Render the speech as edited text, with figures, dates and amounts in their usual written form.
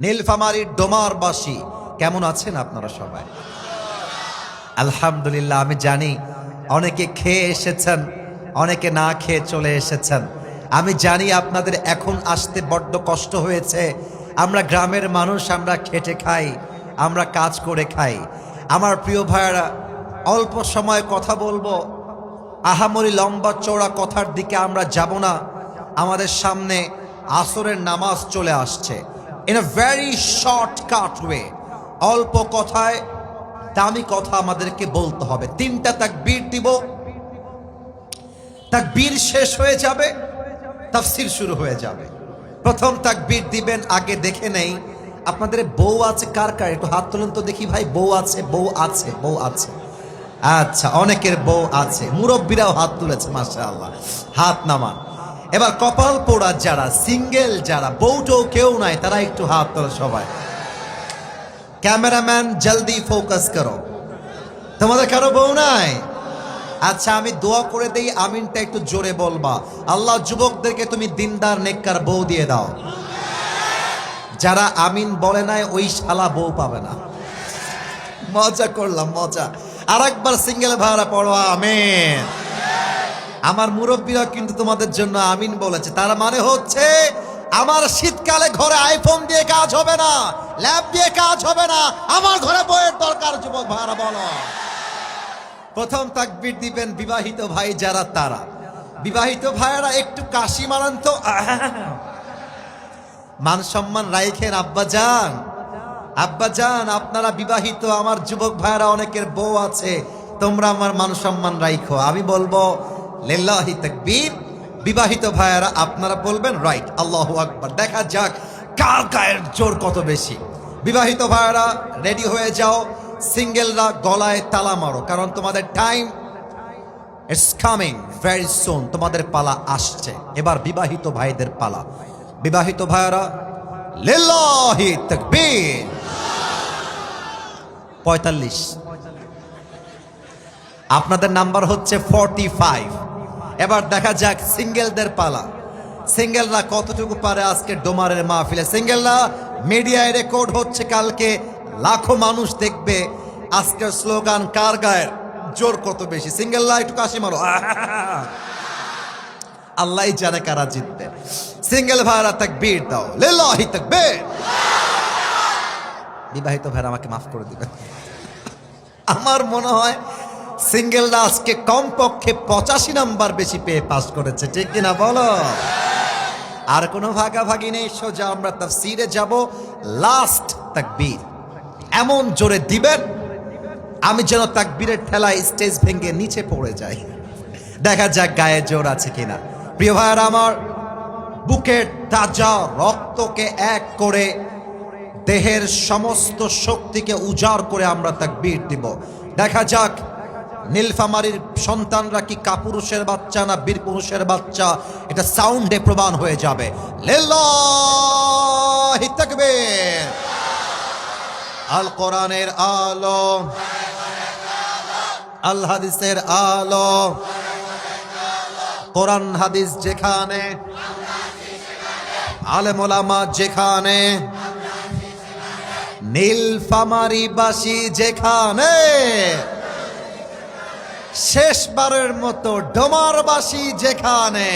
নীলফামারীর ডোমারবাসী কেমন আছেন আপনারা সবাই? আলহামদুলিল্লাহ। আমি জানি অনেকে খেয়ে এসেছেন, অনেকে না খেয়ে চলে এসেছেন। আমি জানি আপনাদের এখন আসতে বড্ড কষ্ট হয়েছে। আমরা গ্রামের মানুষ, আমরা খেটে খাই, আমরা কাজ করে খাই। আমার প্রিয় ভাইয়েরা, অল্প সময় কথা বলবো, আহামরি লম্বা চওড়া কথার দিকে আমরা যাব না। আমাদের সামনে আসরের নামাজ চলে আসছে। In a very shortcut way, অল্প কথায় দামি কথা আমাদেরকে বলতে হবে। 3টা তাকবীর দিব, তাকবীর শেষ হয়ে যাবে, তাফসীর শুরু হয়ে যাবে। প্রথম তাকবীর দিবেন, আগে দেখে নেই আপনাদের বউ আছে কার কার, একটু হাত তুলুন তো দেখি ভাই। বউ আছে, বউ আছে, বউ আছে। আচ্ছা, অনেকের বউ আছে, মুরব্বীরাও হাত তুলেছে, মাশাআল্লাহ, হাত নামান। এবার কপাল পোড়া যারা, সিঙ্গেল যারা, বউটাও কেউ নাই, তারা একটু হাত তোলো সবাই। ক্যামেরাম্যান জলদি ফোকাস করো, তোমাদের কারো বউ নাই? আচ্ছা, আমি দোয়া করে দেই, আমিনটা একটু জোরে বলবা। আল্লাহ যুবকদেরকে তুমি দিনদার নেককার বউ দিয়ে দাও। যারা আমিন বলে নাই ওই শালা বউ পাবে না। মজা করলাম, মজা। আর একবার সিঙ্গেল ভাড়া পড়ো আমিন। আমার মুরব্বীরা কিন্তু তোমাদের জন্য আমিন বলেছে। তার মানে হচ্ছে আমার শীতকালে ঘরে আইফোন দিয়ে কাজ হবে না, ল্যাপ দিয়ে কাজ হবে না, আমার ঘরে বইয়ের দরকার। যুবক ভাড়া বলো। প্রথম তাকবীর দিবেন বিবাহিত ভাই যারা, তারা। বিবাহিত ভাইয়েরা একটু কাশি মারান তো। মান সম্মান রাইখেন আব্বা জান। আব্বা জান, আপনারা বিবাহিত, আমার যুবক ভাইয়েরা অনেকের বউ আছে, তোমরা আমার মান সম্মান রাইখো। আমি বলবো লিল্লাহি তাকবীর। বিবাহিত ভাইয়েরা আপনারা বলবেন রাইট, আল্লাহু আকবার। দেখা যাক কার গায়ের জোর কত বেশি। বিবাহিত ভাইয়েরা রেডি হয়ে যাও, সিঙ্গেলরা গলায় তালা মারো, কারণ তোমাদের time it's coming very soon, তোমাদের পালা আসছে। এবার বিবাহিত ভাইদের পালা। বিবাহিত ভাইয়েরা লিল্লাহি তাকবীর। 45, আপনাদের নাম্বার হচ্ছে 45। এবার দেখা যাক সিঙ্গেলদের পালা। সিঙ্গেলরা কতটুকু পারে আজকে ডোমারের মাহফিলে। সিঙ্গেলরা মিডিয়ায় রেকর্ড হচ্ছে, কালকে লাখো মানুষ দেখবে আজকের স্লোগান কার গায়ের জোর কত বেশি। সিঙ্গেলরা একটু কাশি মারো। আল্লাহই জানে কারা জিতবে। সিঙ্গেল ভাইরা তাকবীর দাও, লিল্লাহি তাকবীর। বিবাহিত ভাইরা আমাকে মাফ করে দিবেন। আমার মনে হয় সিঙ্গেলরা আজকে কমপক্ষে 85 নাম্বার বেশি পেয়ে পাস করেছে, ঠিক কিনা বলো? আর কোনো ভাগাভাগি নেই, সোজা আমরা তাফসীরে যাব। লাস্ট তাকবীর এমন জোরে দিবেন আমি যেন তাকবীরের ঠেলায় স্টেজ ভেঙে নিচে পড়ে যাই। দেখা যাক গায়ে জোর আছে কিনা। প্রিয় ভাইয়েরা আমার, বুকের তাজা রক্তকে এক করে, দেহের সমস্ত শক্তিকে উজাড় করে আমরা তাকবীর দিব। দেখা যাক নীলফামারীর সন্তানরা কি কাপুরুষের বাচ্চা না বীর পুরুষের বাচ্চা, এটা সাউন্ডে প্রমাণ হয়ে যাবে। লিল্লাহি তাকবীর। আল কোরআনের আলো, আল হাদিসের আলো, কোরআন হাদিস যেখানে, আলেম ওলামা যেখানে, নীলফামারীবাসী যেখানে, শেষবারের মতো ডোমারবাসী যেখানে।